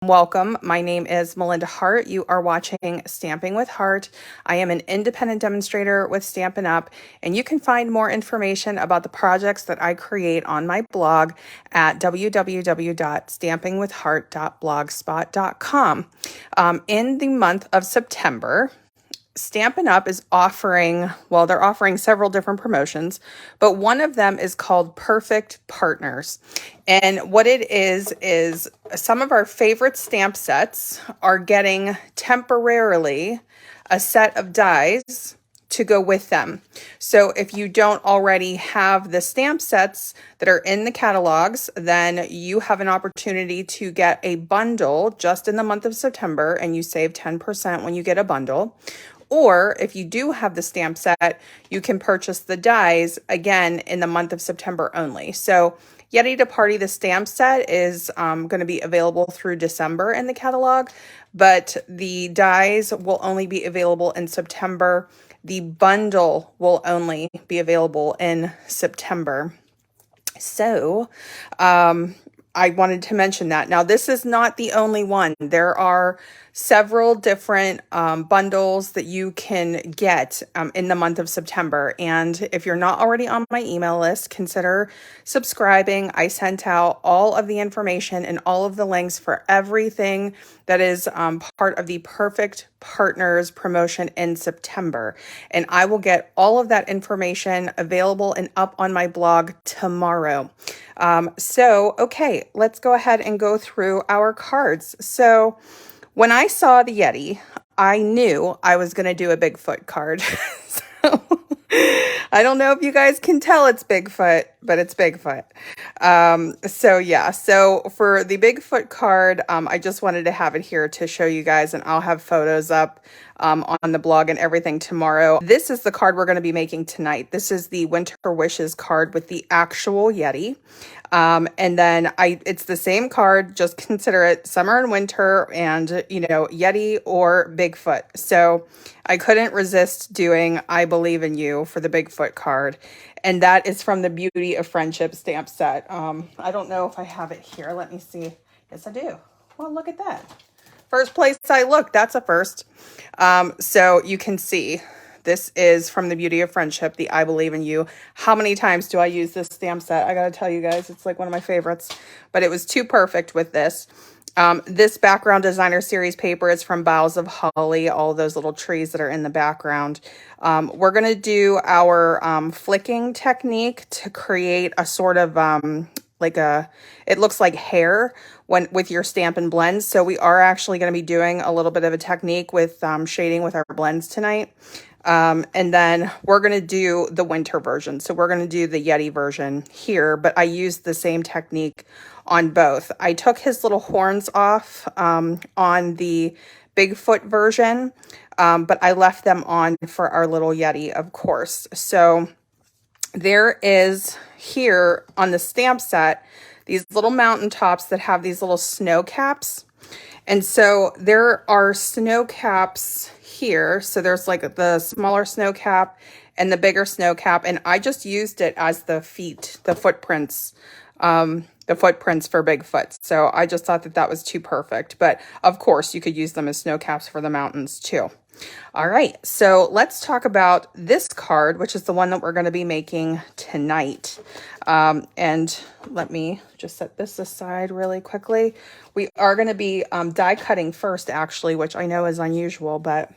Welcome. My name is Melinda Hart. You are watching Stamping with Hart. I am an independent demonstrator with Stampin' Up, and you can find more information about the projects that I create on my blog at www.stampingwithhart.blogspot.com. In the month of September, Stampin' Up is offering, well, they're offering several different promotions, but one of them is called Perfect Partners. And what it is some of our favorite stamp sets are getting temporarily a set of dies to go with them. So if you don't already have the stamp sets that are in the catalogs, then you have an opportunity to get a bundle just in the month of September, and you save 10% when you get a bundle. Or if you do have the stamp set, you can purchase the dies again in the month of September only. So Yeti to Party, the stamp set, is going to be available through December in the catalog, but the dies will only be available in September. The bundle will only be available in September. So, I wanted to mention that. Now, this is not the only one. There are several different bundles that you can get in the month of September. And if you're not already on my email list, consider subscribing. I sent out all of the information and all of the links for everything that is part of the Perfect Partners promotion in September. And I will get all of that information available and up on my blog tomorrow. Okay, let's go ahead and go through our cards. So when I saw the Yeti, I knew I was going to do a Bigfoot card. So I don't know if you guys can tell it's Bigfoot, but it's Bigfoot. So for the Bigfoot card, I just wanted to have it here to show you guys, and I'll have photos up on the blog and everything tomorrow. This is the card we're going to be making tonight. This is the Winter Wishes card with the actual Yeti. And then it's the same card, just consider it summer and winter and, Yeti or Bigfoot. So I couldn't resist doing I Believe in You for the Bigfoot card. And that is from the Beauty of Friendship stamp set. I don't know if I have it here. Let me see. Yes, I do. Well, look at that. First place I looked, that's a first. So you can see this is from the Beauty of Friendship, the I Believe in You. How many times do I use this stamp set? I gotta tell you guys, it's like one of my favorites, but it was too perfect with this. This background designer series paper is from Boughs of Holly, all those little trees that are in the background. We're gonna do our flicking technique to create a sort of it looks like hair with your Stampin' Blends. So we are actually going to be doing a little bit of a technique with shading with our blends tonight. And then we're going to do the winter version. So we're going to do the Yeti version here, but I used the same technique on both. I took his little horns off on the Bigfoot version, but I left them on for our little Yeti, of course. So there is here on the stamp set these little mountaintops that have these little snow caps. And so there are snow caps here. So there's like the smaller snow cap and the bigger snow cap. And I just used it as the footprints for Bigfoot. So I just thought that was too perfect. But of course, you could use them as snow caps for the mountains too. All right, so let's talk about this card, which is the one that we're going to be making tonight. And let me just set this aside really quickly. We are going to be die cutting first, actually, which I know is unusual, but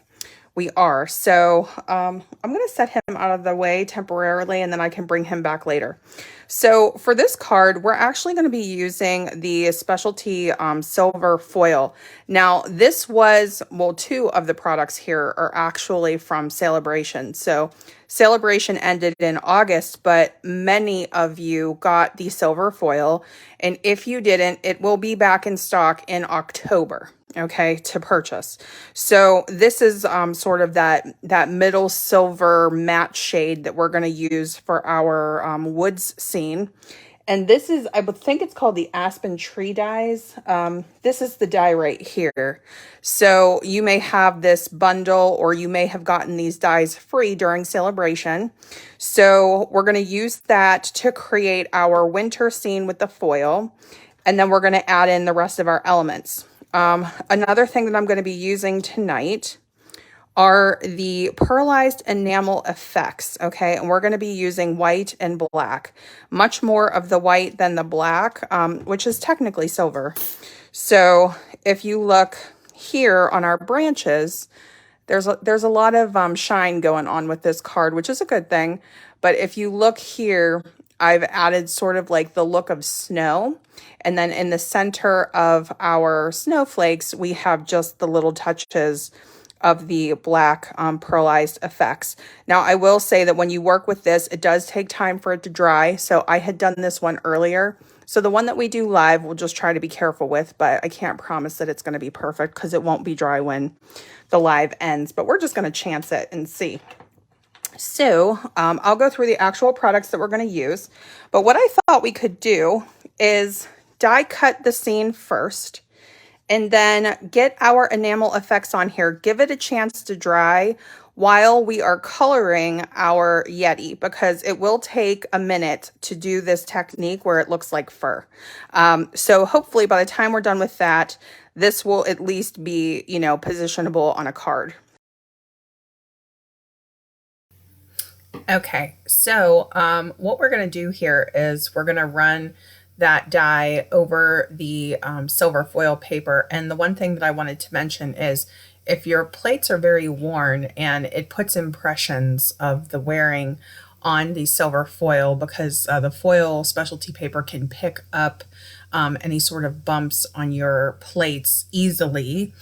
we are. So I'm going to set him out of the way temporarily, and then I can bring him back later. So for this card, we're actually going to be using the specialty silver foil. Now, this was, well, two of the products here are actually from Celebration. So Celebration ended in August, but many of you got the silver foil. And if you didn't, it will be back in stock in October. Okay, to purchase. So this is sort of that middle silver matte shade that we're going to use for our woods scene. And this is, I would think it's called the Aspen Tree Dies. This is the die right here. So you may have this bundle, or you may have gotten these dies free during Celebration. So we're going to use that to create our winter scene with the foil. And then we're going to add in the rest of our elements. Another thing that I'm going to be using tonight are the pearlized enamel effects, okay? And we're going to be using white and black, much more of the white than the black, which is technically silver. So if you look here on our branches, there's a lot of shine going on with this card, which is a good thing. But if you look here, I've added sort of like the look of snow. And then in the center of our snowflakes, we have just the little touches of the black pearlized effects. Now, I will say that when you work with this, it does take time for it to dry. So I had done this one earlier. So the one that we do live, we'll just try to be careful with, but I can't promise that it's going to be perfect because it won't be dry when the live ends. But we're just going to chance it and see. So I'll go through the actual products that we're going to use. But what I thought we could do is die cut the scene first, and then get our enamel effects on here, give it a chance to dry while we are coloring our Yeti, because it will take a minute to do this technique where it looks like fur. So hopefully by the time we're done with that, this will at least be, you know, positionable on a card. Okay, so what we're going to do here is we're going to run that dye over the silver foil paper. And the one thing that I wanted to mention is if your plates are very worn and it puts impressions of the wearing on the silver foil, because the foil specialty paper can pick up any sort of bumps on your plates easily,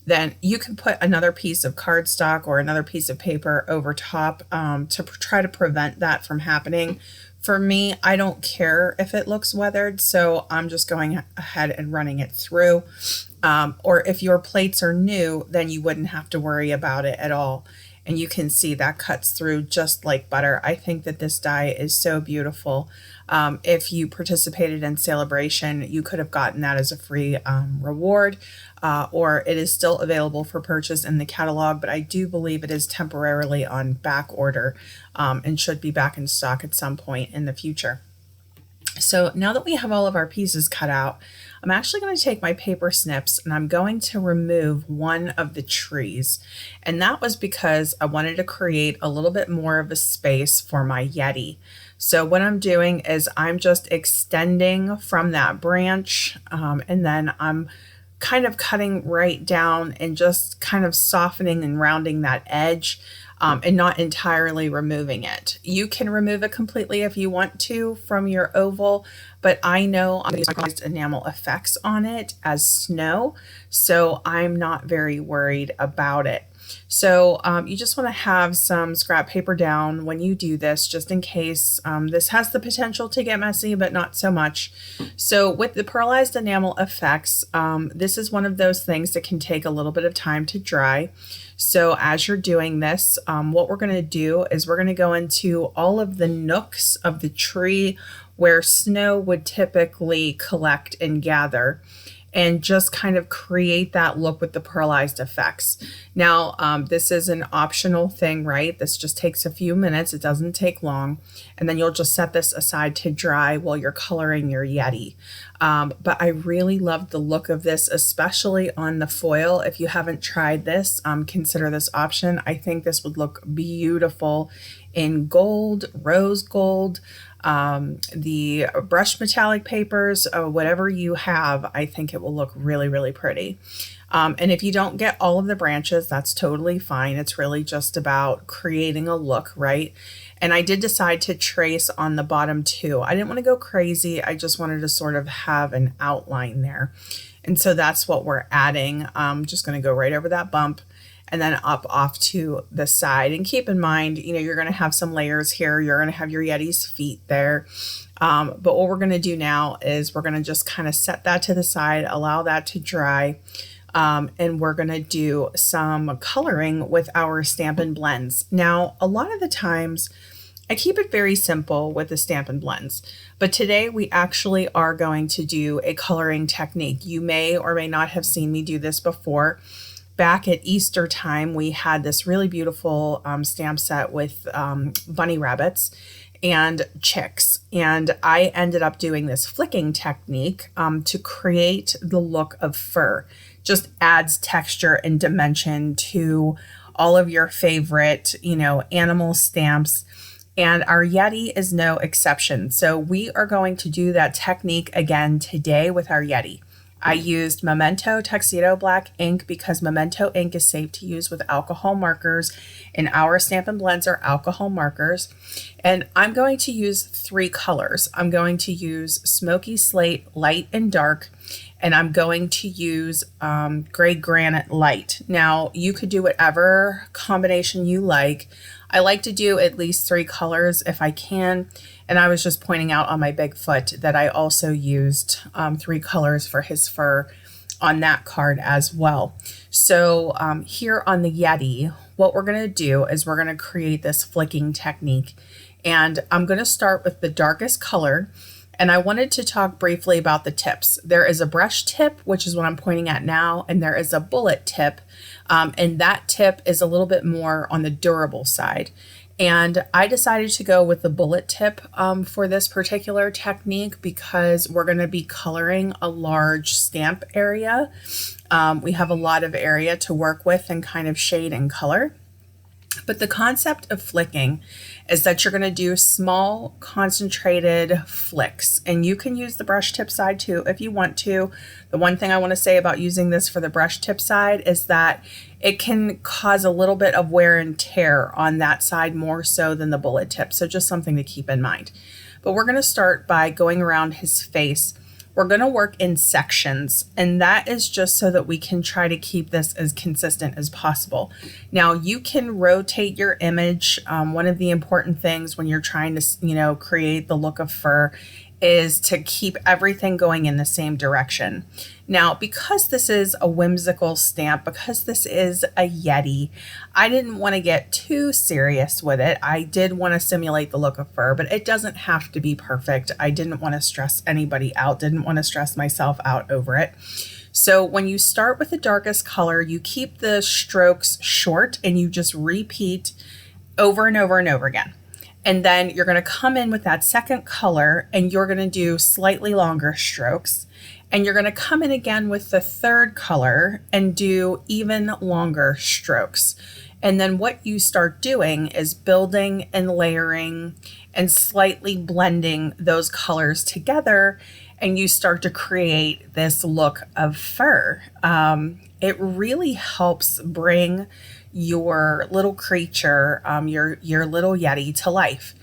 then you can put another piece of cardstock or another piece of paper over top to try to prevent that from happening. For me, I don't care if it looks weathered, so I'm just going ahead and running it through. Or if your plates are new, then you wouldn't have to worry about it at all. And you can see that cuts through just like butter. I think that this die is so beautiful. If you participated in Celebration, you could have gotten that as a free reward, or it is still available for purchase in the catalog, but I do believe it is temporarily on back order and should be back in stock at some point in the future. So now that we have all of our pieces cut out, I'm actually going to take my paper snips and I'm going to remove one of the trees. And that was because I wanted to create a little bit more of a space for my Yeti. So what I'm doing is I'm just extending from that branch, and then I'm kind of cutting right down and just kind of softening and rounding that edge. And not entirely removing it. You can remove it completely if you want to from your oval, but I know I'm going to use enamel effects on it as snow, so I'm not very worried about it. So you just want to have some scrap paper down when you do this, just in case. This has the potential to get messy, but not so much. So with the pearlized enamel effects, this is one of those things that can take a little bit of time to dry. So as you're doing this, what we're going to do is we're going to go into all of the nooks of the tree where snow would typically collect and gather, and just kind of create that look with the pearlized effects. Now, this is an optional thing, right? This just takes a few minutes. It doesn't take long. And then you'll just set this aside to dry while you're coloring your Yeti. But I really love the look of this, especially on the foil. If you haven't tried this, consider this option. I think this would look beautiful in gold, rose gold, the brushed metallic papers, whatever you have. I think it will look really, really pretty. And if you don't get all of the branches, that's totally fine. It's really just about creating a look, right? And I did decide to trace on the bottom too. I didn't want to go crazy. I just wanted to sort of have an outline there. And so that's what we're adding. I'm just going to go right over that bump and then up off to the side. And keep in mind, you know, you're going to have some layers here. You're going to have your Yeti's feet there. But what we're going to do now is we're going to just kind of set that to the side, allow that to dry. And we're going to do some coloring with our Stampin Blends. Now, a lot of the times I keep it very simple with the Stampin Blends, but today we actually are going to do a coloring technique. You may or may not have seen me do this before. Back at Easter time, we had this really beautiful stamp set with bunny rabbits and chicks. And I ended up doing this flicking technique to create the look of fur. just adds texture and dimension to all of your favorite, animal stamps. And our Yeti is no exception. So we are going to do that technique again today with our Yeti. I used Memento Tuxedo Black ink because Memento ink is safe to use with alcohol markers, and our Stampin' Blends are alcohol markers. And I'm going to use 3 colors. I'm going to use Smoky Slate, Light and Dark, and I'm going to use Gray Granite Light. Now, you could do whatever combination you like. I like to do at least 3 colors if I can. And I was just pointing out on my Bigfoot that I also used 3 colors for his fur on that card as well. So here on the Yeti, what we're going to do is we're going to create this flicking technique. And I'm going to start with the darkest color. And I wanted to talk briefly about the tips. There is a brush tip, which is what I'm pointing at now, and there is a bullet tip. And that tip is a little bit more on the durable side. And I decided to go with the bullet tip for this particular technique because we're going to be coloring a large stamp area. We have a lot of area to work with and kind of shade and color. But the concept of flicking is that you're going to do small concentrated flicks, and you can use the brush tip side too if you want to. The one thing I want to say about using this for the brush tip side is that it can cause a little bit of wear and tear on that side more so than the bullet tip. So just something to keep in mind. But we're going to start by going around his face. We're going to work in sections, and that is just so that we can try to keep this as consistent as possible. Now, you can rotate your image. One of the important things when you're trying to, create the look of fur is to keep everything going in the same direction. Now, because this is a whimsical stamp, because this is a Yeti, I didn't want to get too serious with it. I did want to simulate the look of fur, but it doesn't have to be perfect. I didn't want to stress anybody out, didn't want to stress myself out over it. So when you start with the darkest color, you keep the strokes short and you just repeat over and over and over again. And then you're going to come in with that second color and you're going to do slightly longer strokes. And you're going to come in again with the third color and do even longer strokes. And then what you start doing is building and layering and slightly blending those colors together. And you start to create this look of fur. It really helps bring your little creature, your little Yeti to life.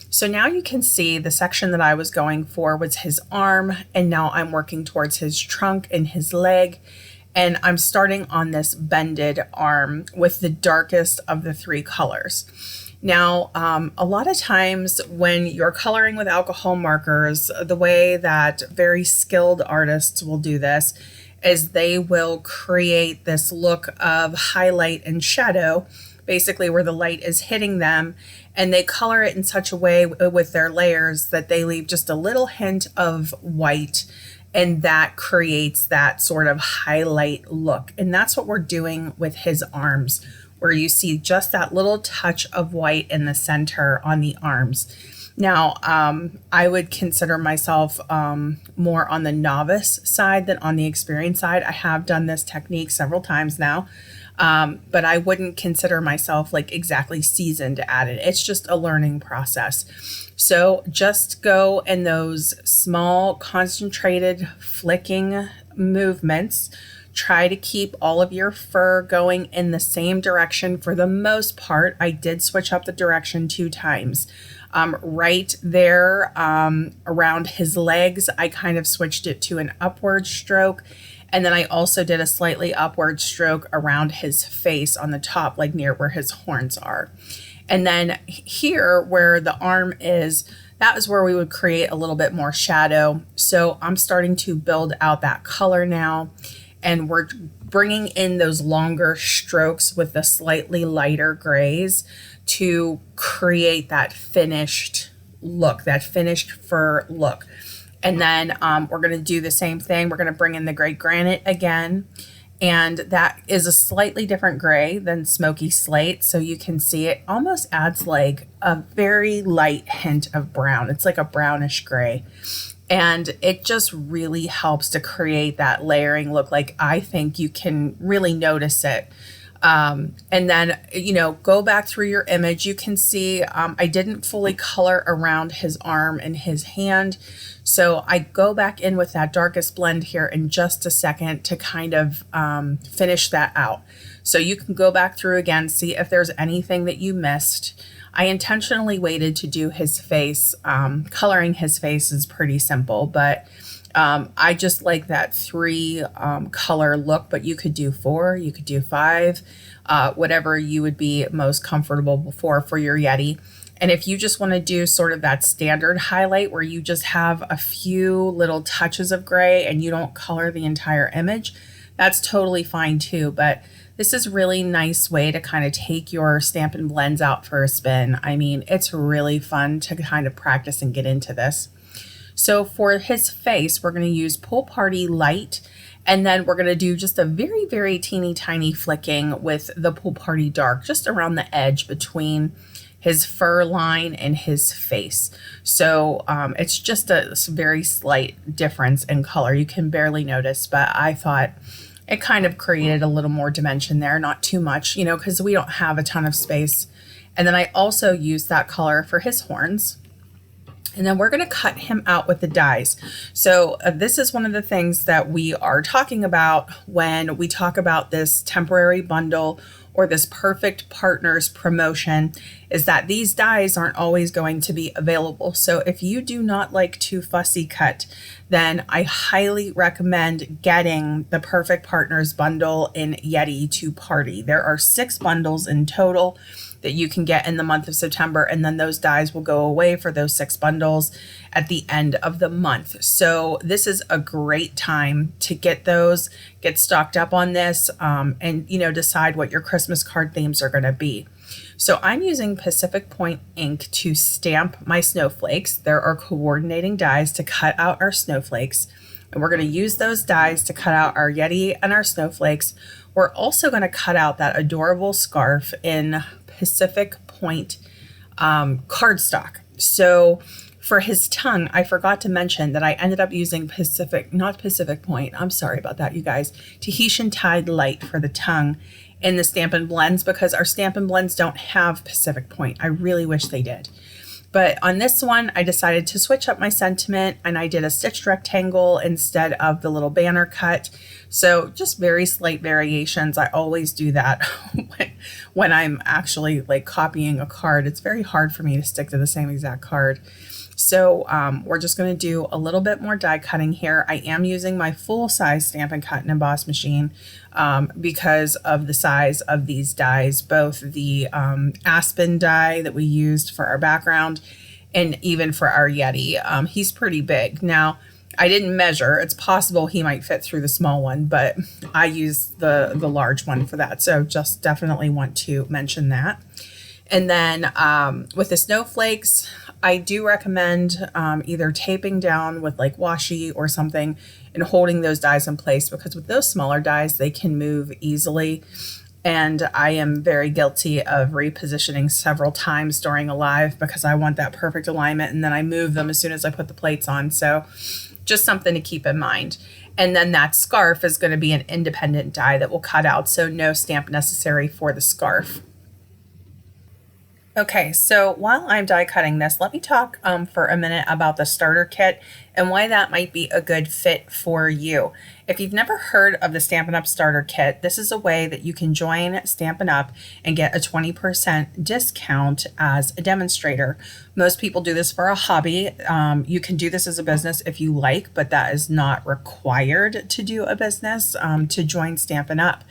So now you can see the section that I was going for was his arm, and now I'm working towards his trunk and his leg, and I'm starting on this bended arm with the darkest of the 3 colors. Now, a lot of times when you're coloring with alcohol markers, the way that very skilled artists will do this is they will create this look of highlight and shadow, basically where the light is hitting them, and they color it in such a way with their layers that they leave just a little hint of white, and that creates that sort of highlight look. And that's what we're doing with his arms, where you see just that little touch of white in the center on the arms. Now, I would consider myself more on the novice side than on the experienced side. I have done this technique several times now, but I wouldn't consider myself like exactly seasoned at it. It's just a learning process. So just go in those small, concentrated, flicking movements. Try to keep all of your fur going in the same direction for the most part. I did switch up the direction 2 times. Right there around his legs, I kind of switched it to an upward stroke. And then I also did a slightly upward stroke around his face on the top, like near where his horns are. And then here where the arm is, that is where we would create a little bit more shadow. So I'm starting to build out that color now. And we're bringing in those longer strokes with the slightly lighter grays to create that finished look, that finished fur look. And then we're going to do the same thing. We're going to bring in the gray granite again. And that is a slightly different gray than smoky slate. So you can see it almost adds like a very light hint of brown. It's like a brownish gray. And it just really helps to create that layering look. Like, I think you can really notice it. And then, you know, go back through your image. You can see I didn't fully color around his arm and his hand. So I go back in with that darkest blend here in just a second to kind of finish that out. So you can go back through again, see if there's anything that you missed. I intentionally waited to do his face. Coloring his face is pretty simple, but I just like that 3 color look, but you could do 4, you could do 5, whatever you would be most comfortable for your Yeti. And if you just want to do sort of that standard highlight where you just have a few little touches of gray and you don't color the entire image, that's totally fine too. But this is a really nice way to kind of take your Stampin' Blends out for a spin. I mean, it's really fun to kind of practice and get into this. So for his face, we're going to use Pool Party Light, and then we're going to do just a very, very teeny tiny flicking with the Pool Party Dark, just around the edge between his fur line and his face. So it's just a very slight difference in color. You can barely notice, but I thought it kind of created a little more dimension there, not too much, you know, because we don't have a ton of space. And then I also used that color for his horns. And then we're going to cut him out with the dies. So this is one of the things that we are talking about when we talk about this temporary bundle or this perfect partners promotion, is that these dies aren't always going to be available. So if you do not like to fussy cut, then I highly recommend getting the perfect partners bundle in Yeti to Party. There are 6 bundles in total that you can get in the month of September, and then those dies will go away for those 6 bundles at the end of the month. So this is a great time to get those, get stocked up on this, and you know, decide what your Christmas card themes are going to be. So I'm using Pacific Point ink to stamp my snowflakes. There are coordinating dies to cut out our snowflakes, and we're going to use those dies to cut out our Yeti and our snowflakes. We're also going to cut out that adorable scarf in Pacific Point cardstock. So for his tongue, I forgot to mention that I ended up using not Pacific Point, I'm sorry about that, you guys, Tahitian Tide Light for the tongue in the Stampin' Blends, because our Stampin' Blends don't have Pacific Point. I really wish they did. But on this one, I decided to switch up my sentiment, and I did a stitched rectangle instead of the little banner cut. So just very slight variations. I always do that when I'm actually like copying a card. It's very hard for me to stick to the same exact card. So we're just going to do a little bit more die cutting here. I am using my full-size Stampin' Cut and Emboss machine because of the size of these dies, both the Aspen die that we used for our background and even for our Yeti. He's pretty big. Now, I didn't measure. It's possible he might fit through the small one, but I used the large one for that. So just definitely want to mention that. And then with the snowflakes, I do recommend either taping down with like washi or something and holding those dies in place, because with those smaller dies, they can move easily. And I am very guilty of repositioning several times during a live because I want that perfect alignment, and then I move them as soon as I put the plates on. So just something to keep in mind. And then that scarf is going to be an independent die that will cut out, so no stamp necessary for the scarf. Okay, so while I'm die cutting this, let me talk for a minute about the starter kit and why that might be a good fit for you. If you've never heard of the Stampin' Up! Starter Kit, this is a way that you can join Stampin' Up! And get a 20% discount as a demonstrator. Most people do this for a hobby. You can do this as a business if you like, but that is not required to do a business to join Stampin' Up!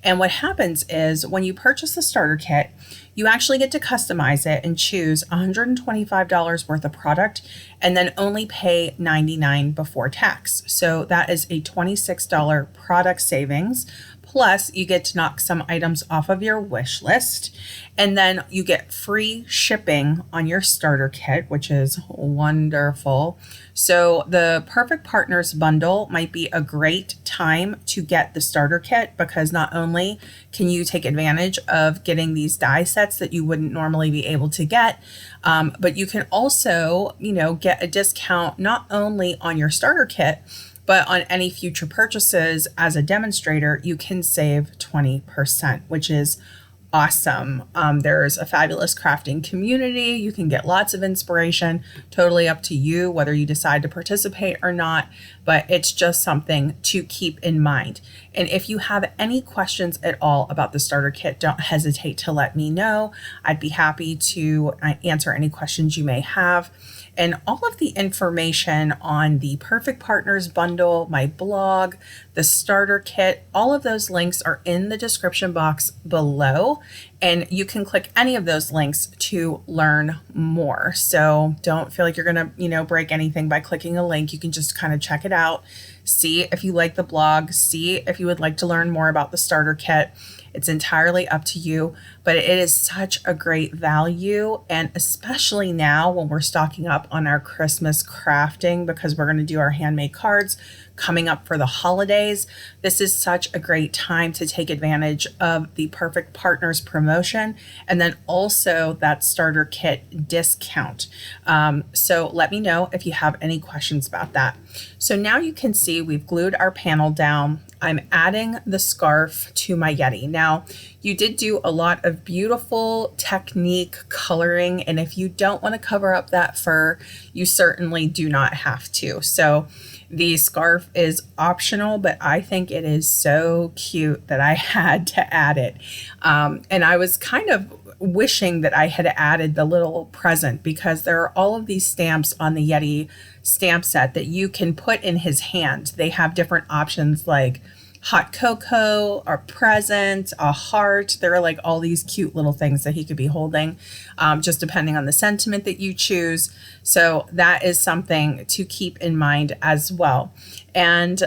And what happens is when you purchase the starter kit, you actually get to customize it and choose $125 worth of product and then only pay $99 before tax. So that is a $26 product savings. Plus, you get to knock some items off of your wish list, and then you get free shipping on your starter kit, which is wonderful. So the Perfect Partners bundle might be a great time to get the starter kit, because not only can you take advantage of getting these die sets that you wouldn't normally be able to get, but you can also, get a discount not only on your starter kit, but on any future purchases as a demonstrator, you can save 20%, which is awesome. There's a fabulous crafting community. You can get lots of inspiration, totally up to you whether you decide to participate or not, but it's just something to keep in mind. And if you have any questions at all about the starter kit, don't hesitate to let me know. I'd be happy to answer any questions you may have. And all of the information on the Perfect Partners bundle, my blog, the starter kit, all of those links are in the description box below. And you can click any of those links to learn more. So don't feel like you're going to, break anything by clicking a link. You can just kind of check it out, see if you like the blog, see if you would like to learn more about the starter kit. It's entirely up to you, but it is such a great value. And especially now when we're stocking up on our Christmas crafting, because we're going to do our handmade cards coming up for the holidays, this is such a great time to take advantage of the Perfect Partners promotion and then also that starter kit discount. So let me know if you have any questions about that. So now you can see we've glued our panel down. I'm adding the scarf to my Yeti. Now, you did do a lot of beautiful technique coloring, and if you don't want to cover up that fur, you certainly do not have to. So the scarf is optional, but I think it is so cute that I had to add it. And I was kind of wishing that I had added the little present, because there are all of these stamps on the Yeti stamp set that you can put in his hand. They have different options like hot cocoa, or present, a heart. There are like all these cute little things that he could be holding, just depending on the sentiment that you choose. So that is something to keep in mind as well. And,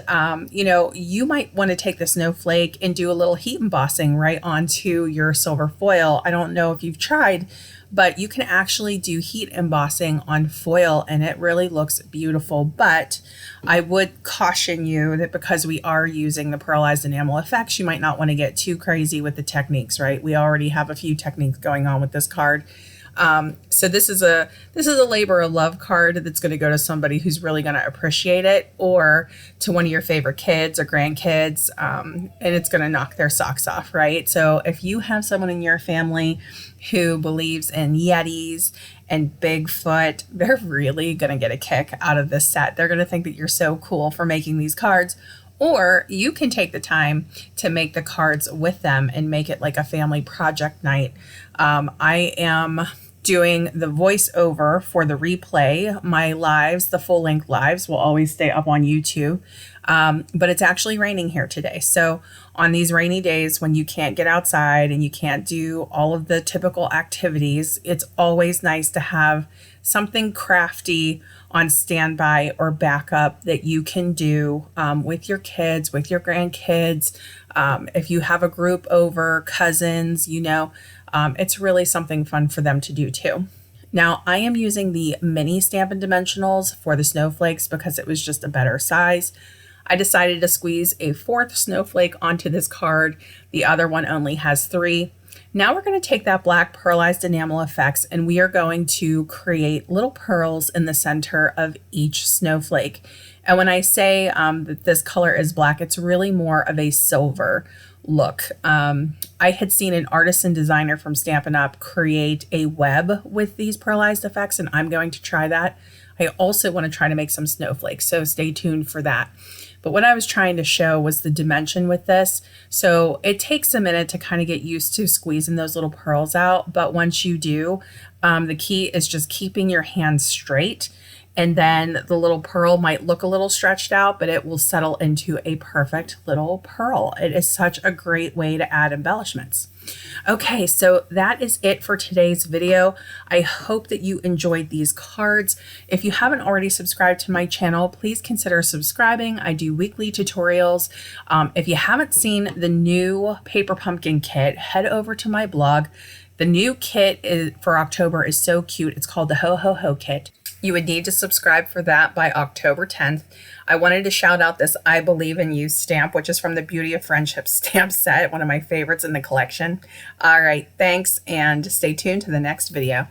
you might want to take the snowflake and do a little heat embossing right onto your silver foil. I don't know if you've tried, but you can actually do heat embossing on foil and it really looks beautiful. But I would caution you that because we are using the pearlized enamel effects, you might not want to get too crazy with the techniques, right? We already have a few techniques going on with this card. So this is a labor of love card that's going to go to somebody who's really going to appreciate it, or to one of your favorite kids or grandkids, and it's going to knock their socks off, right? So if you have someone in your family who believes in Yetis and Bigfoot, they're really going to get a kick out of this set. They're going to think that you're so cool for making these cards. Or you can take the time to make the cards with them and make it like a family project night. I am doing the voiceover for the replay. My lives, the full length lives, will always stay up on YouTube. But it's actually raining here today. So on these rainy days when you can't get outside and you can't do all of the typical activities, it's always nice to have something crafty on standby or backup that you can do with your kids, with your grandkids. If you have a group over, cousins, it's really something fun for them to do too. Now I am using the mini Stampin' Dimensionals for the snowflakes because it was just a better size. I decided to squeeze a 4th snowflake onto this card. The other one only has 3. Now we're going to take that black pearlized enamel effects and we are going to create little pearls in the center of each snowflake. And when I say that this color is black, it's really more of a silver look. I had seen an artisan designer from Stampin' Up! Create a web with these pearlized effects, and I'm going to try that. I also want to try to make some snowflakes, so stay tuned for that. But what I was trying to show was the dimension with this. So it takes a minute to kind of get used to squeezing those little pearls out. But once you do, the key is just keeping your hand straight. And then the little pearl might look a little stretched out, but it will settle into a perfect little pearl. It is such a great way to add embellishments. Okay, so that is it for today's video. I hope that you enjoyed these cards. If you haven't already subscribed to my channel, please consider subscribing. I do weekly tutorials. If you haven't seen the new paper pumpkin kit, head over to my blog. The new kit for October is so cute. It's called the Ho Ho Ho kit. You would need to subscribe for that by October 10th. I wanted to shout out this I Believe in You stamp, which is from the Beauty of Friendship stamp set, one of my favorites in the collection. All right, thanks, and stay tuned to the next video.